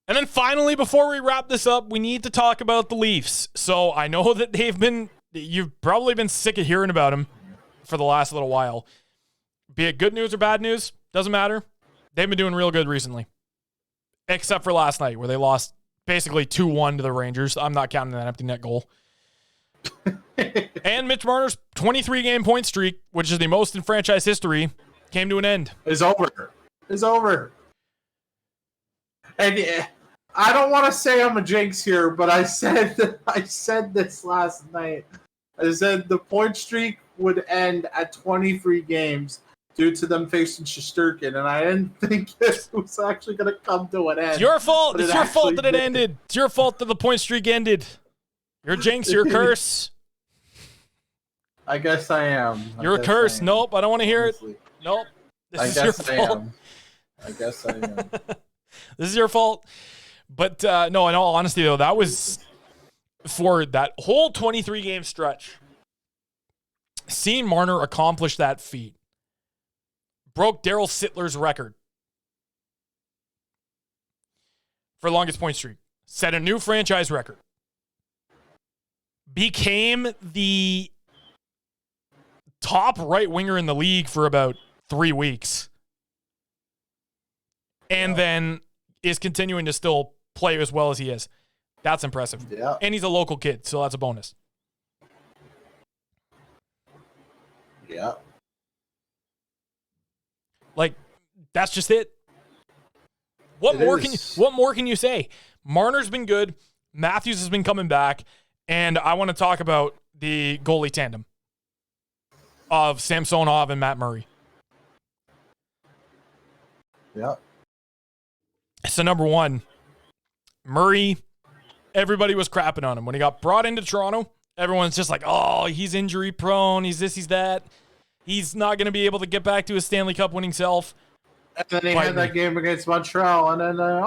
And then finally, before we wrap this up, we need to talk about the Leafs. So I know that you've probably been sick of hearing about them for the last little while. Be it good news or bad news, doesn't matter. They've been doing real good recently. Except for last night where they lost basically 2-1 to the Rangers. I'm not counting that empty net goal. And Mitch Marner's 23-game point streak, which is the most in franchise history, came to an end. It's over. And I don't want to say I'm a jinx here, but I said this last night. I said the point streak would end at 23 games due to them facing Shesterkin, and I didn't think it was actually going to come to an end. It's your fault. It's your fault that it ended. It's your fault that the point streak ended. You're a jinx. You're a curse. I guess I am. You're a curse. Nope, I don't want to hear it. Nope. This is your fault. I guess I am. This is your fault. But no, in all honesty, though, that was for that whole 23-game stretch. Seeing Marner accomplish that feat broke Daryl Sittler's record for longest point streak. Set a new franchise record. Became the top right winger in the league for about 3 weeks. And then is continuing to still play as well as he is. That's impressive. Yeah. And he's a local kid, so that's a bonus. Yeah. Like, that's just it. What more can you say? Marner's been good. Matthews has been coming back. And I want to talk about the goalie tandem of Samsonov and Matt Murray. Yeah. So number one, Murray, everybody was crapping on him. When he got brought into Toronto, everyone's just like, oh, he's injury prone. He's this, he's that. He's not going to be able to get back to his Stanley Cup winning self. And then he had that game against Montreal. And then,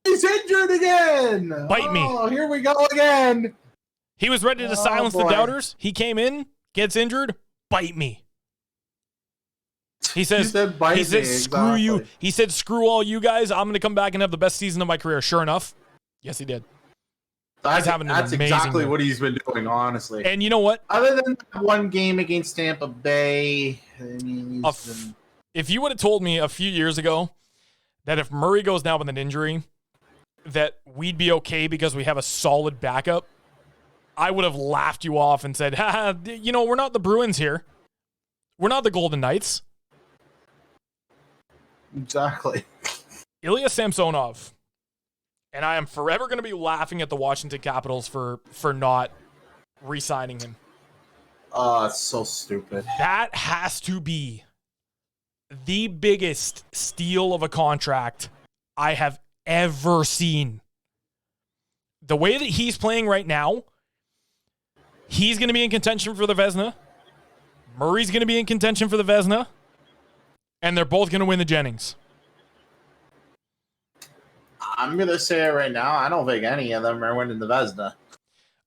he's injured again. Bite me. Oh, here we go again. He was ready to silence the doubters. He came in, gets injured, bite me. He says, screw you. He said, screw all you guys. I'm going to come back and have the best season of my career. Sure enough. Yes, he did. That's exactly what he's been doing, honestly. And you know what? Other than that one game against Tampa Bay, I mean, if you would have told me a few years ago that if Murray goes down with an injury, that we'd be okay because we have a solid backup, I would have laughed you off and said, we're not the Bruins here. We're not the Golden Knights. Exactly. Ilya Samsonov. And I am forever going to be laughing at the Washington Capitals for not re-signing him. It's so stupid. That has to be the biggest steal of a contract I have ever seen. The way that he's playing right now, he's going to be in contention for the Vezina. Murray's going to be in contention for the Vezina. And they're both going to win the Jennings. I'm going to say it right now. I don't think any of them are winning the Vezina.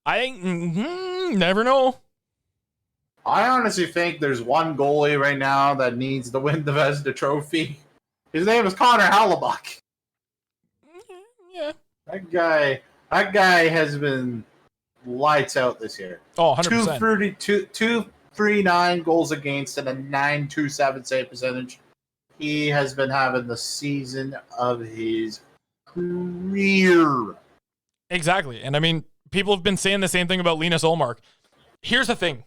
I never know. I honestly think there's one goalie right now that needs to win the Vezina trophy. His name is Connor Hellebuck. Yeah. That guy has been lights out this year. Oh, 100%. 239 goals against and a 927 save percentage. He has been having the season of his career. Exactly. And I mean, people have been saying the same thing about Linus Ullmark. Here's the thing.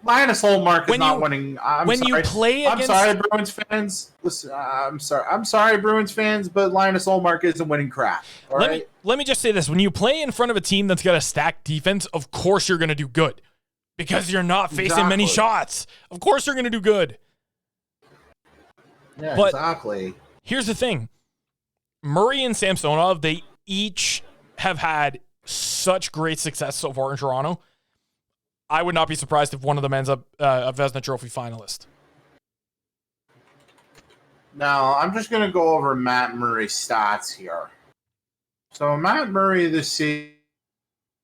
Linus Ullmark is not winning. I'm sorry, Bruins fans. Listen, I'm sorry, Bruins fans, but Linus Ullmark isn't winning crap. Let me just say this. When you play in front of a team that's got a stacked defense, of course you're going to do good. Because you're not facing many shots. Of course you're going to do good. Yeah, but exactly. Here's the thing. Murray and Samsonov, they each have had such great success so far in Toronto. I would not be surprised if one of them ends up a Vezina Trophy finalist. Now, I'm just going to go over Matt Murray's stats here. So, Matt Murray this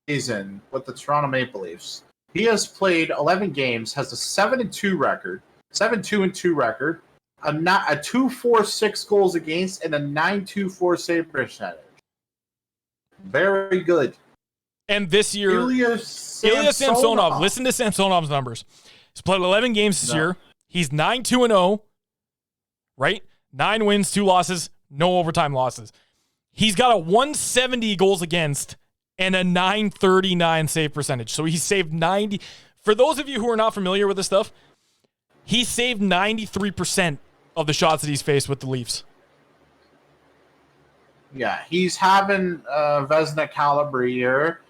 season with the Toronto Maple Leafs, he has played 11 games, has a 7-2 record, 7-2-2 record, a 2.46 goals against and a 9.24 save percentage. Very good. And this year, Ilya Samsonov, listen to Samsonov's numbers. He's played 11 games this year. He's 9-2-0, right? 9 wins, 2 losses, no overtime losses. He's got a 170 goals against and a 939 save percentage. So he saved 90. For those of you who are not familiar with this stuff, he saved 93% of the shots that he's faced with the Leafs. Yeah, he's having a Vezina caliber year,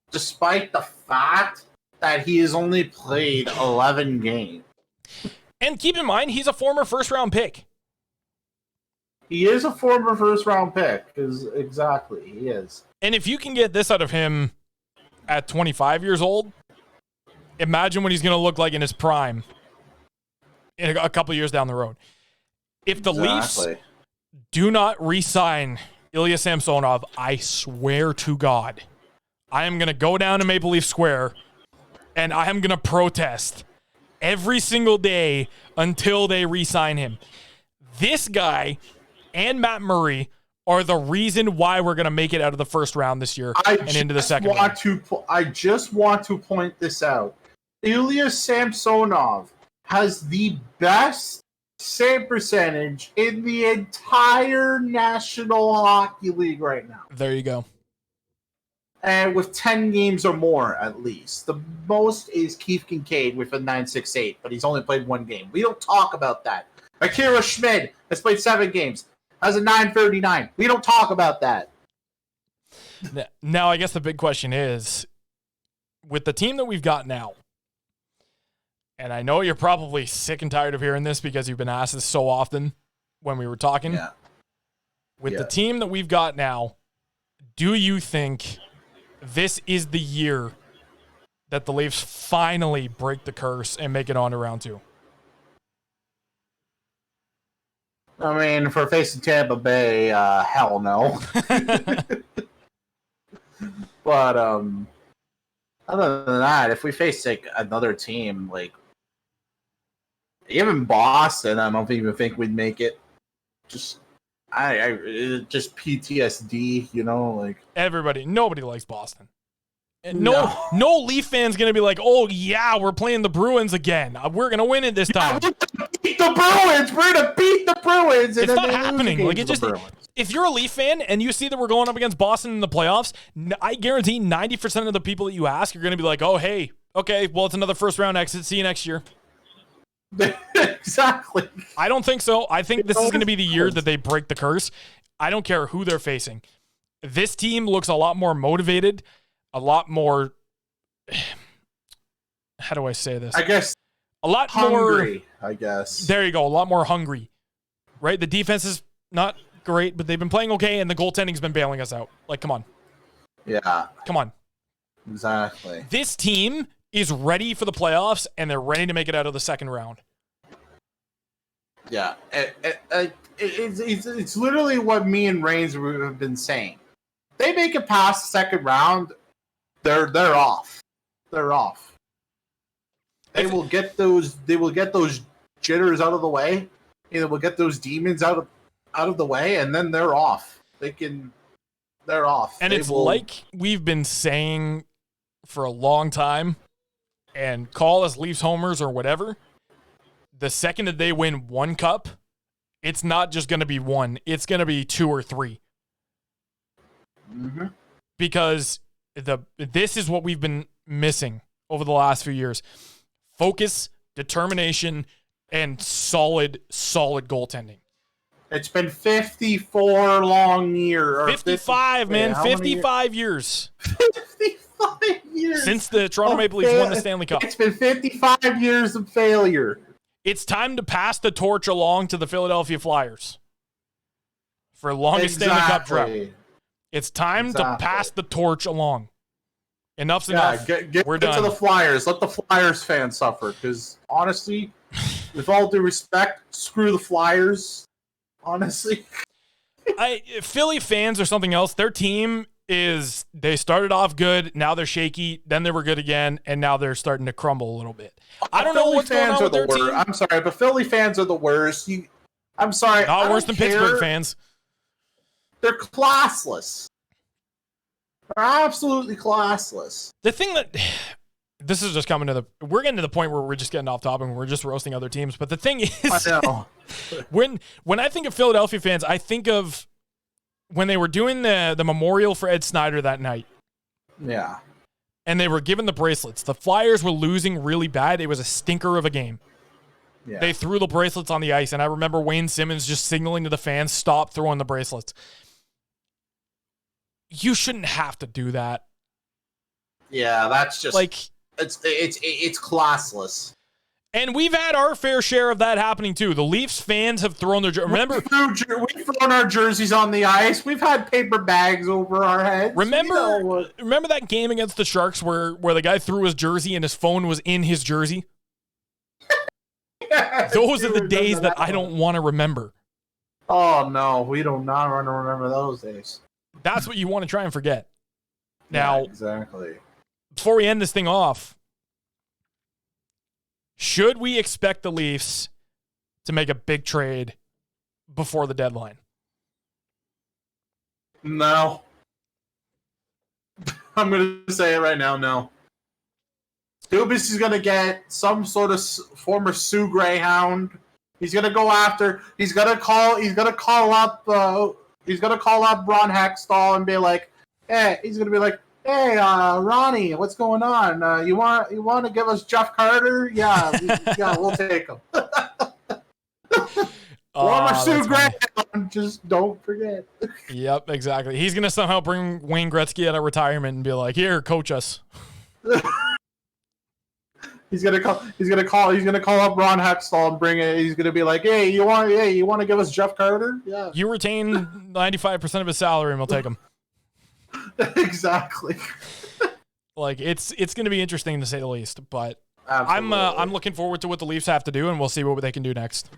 despite the fact that he has only played 11 games. And keep in mind, he's a former first-round pick. He is a former first-round pick. Exactly, he is. And if you can get this out of him at 25 years old, imagine what he's going to look like in his prime in a couple of years down the road. If the Leafs do not re-sign Ilya Samsonov, I swear to God, I am going to go down to Maple Leaf Square and I am going to protest every single day until they re-sign him. This guy and Matt Murray are the reason why we're going to make it out of the first round this year and into the second round. I just want to point this out. Ilya Samsonov has the best save percentage in the entire National Hockey League right now. There you go. And with 10 games or more, at least. The most is Keith Kincaid with a 9.68, but he's only played 1 game. We don't talk about that. Akira Schmid has played 7 games, has a 9.39. We don't talk about that. Now, I guess the big question is, with the team that we've got now, and I know you're probably sick and tired of hearing this because you've been asked this so often when we were talking. Yeah. With the team that we've got now, do you think this is the year that the Leafs finally break the curse and make it on to round 2? I mean, for facing Tampa Bay, hell no. But other than that, if we face like another team, like even Boston, I don't even think we'd make it. Just just PTSD, you know, like nobody likes Boston. No Leaf fan's gonna be like, oh yeah, we're playing the Bruins again. We're gonna win it this time. We're gonna beat the Bruins. We're gonna beat the Bruins. It's not happening. Like, it just, if you're a Leaf fan and you see that we're going up against Boston in the playoffs, I guarantee 90% of the people that you ask are gonna be like, oh hey, okay, well it's another first round exit. See you next year. Exactly. I don't think so. I think this is going to be the year that they break the curse. I don't care who they're facing. This team looks a lot more motivated, a lot more, how do I say this? I guess a lot hungry, more, I guess. There you go. A lot more hungry, right? The defense is not great, but they've been playing okay, and the goaltending's been bailing us out. Like, come on. Yeah. Come on. Exactly. This team is ready for the playoffs, and they're ready to make it out of the second round. Yeah, it's literally what me and Reigns have been saying. They make it past the second round, they're off. They're off. They will get those jitters out of the way. They will get those demons out of the way, and then they're off. They're off. And it's like we've been saying for a long time. And call us Leafs homers or whatever, the second that they win 1 cup, it's not just going to be 1. It's going to be 2 or 3. Mm-hmm. Because this is what we've been missing over the last few years. Focus, determination, and solid goaltending. It's been 54 long years. 55, man. 55 years. 55 years. Since the Toronto Maple Leafs won the Stanley Cup. It's been 55 years of failure. It's time to pass the torch along to the Philadelphia Flyers for longest Stanley Cup drought. It's time to pass the torch along. Enough's enough. Get We're to done. the Flyers. Let the Flyers fans suffer. Because honestly, with all due respect, screw the Flyers. Honestly, Philly fans are something else. Their team is, they started off good, now they're shaky, then they were good again, and now they're starting to crumble a little bit. I don't know what's going on with their team. I'm sorry, but Philly fans are the worst. I'm sorry. Not worse than care. Pittsburgh fans. They're classless. They're absolutely classless. The thing that this is just coming to we're getting to the point where we're just getting off topic and we're just roasting other teams. But the thing is, I know. when I think of Philadelphia fans, I think of when they were doing the memorial for Ed Snyder that night. Yeah. And they were given the bracelets. The Flyers were losing really bad. It was a stinker of a game. Yeah. They threw the bracelets on the ice, and I remember Wayne Simmons just signaling to the fans, stop throwing the bracelets. You shouldn't have to do that. Yeah, that's just like it's classless. And we've had our fair share of that happening too. The Leafs fans have thrown their remember we've thrown our jerseys on the ice. We've had paper bags over our heads. Remember that game against the Sharks where the guy threw his jersey and his phone was in his jersey? Those are the days that I don't want to remember. Oh no, we do not want to remember those days. That's what you want to try and forget. Now, yeah, exactly. Before we end this thing off, should we expect the Leafs to make a big trade before the deadline? No. I'm going to say it right now, no. Dubas is going to get some sort of former Sioux Greyhound. He's going to go after. He's going to call up Ron Hextall and be like, hey. He's going to be like, hey, Ronnie, what's going on? You want to give us Jeff Carter? Yeah, we'll take him. Former Sioux Greyhound. Just don't forget. Yep, exactly. He's going to somehow bring Wayne Gretzky out of retirement and be like, here, coach us. He's gonna call up Ron Hextall and bring it. He's gonna be like, "Hey, you want to give us Jeff Carter? Yeah, you retain 95% of his salary, and we'll take him." Exactly. Like it's gonna be interesting to say the least. But absolutely. I'm looking forward to what the Leafs have to do, and we'll see what they can do next.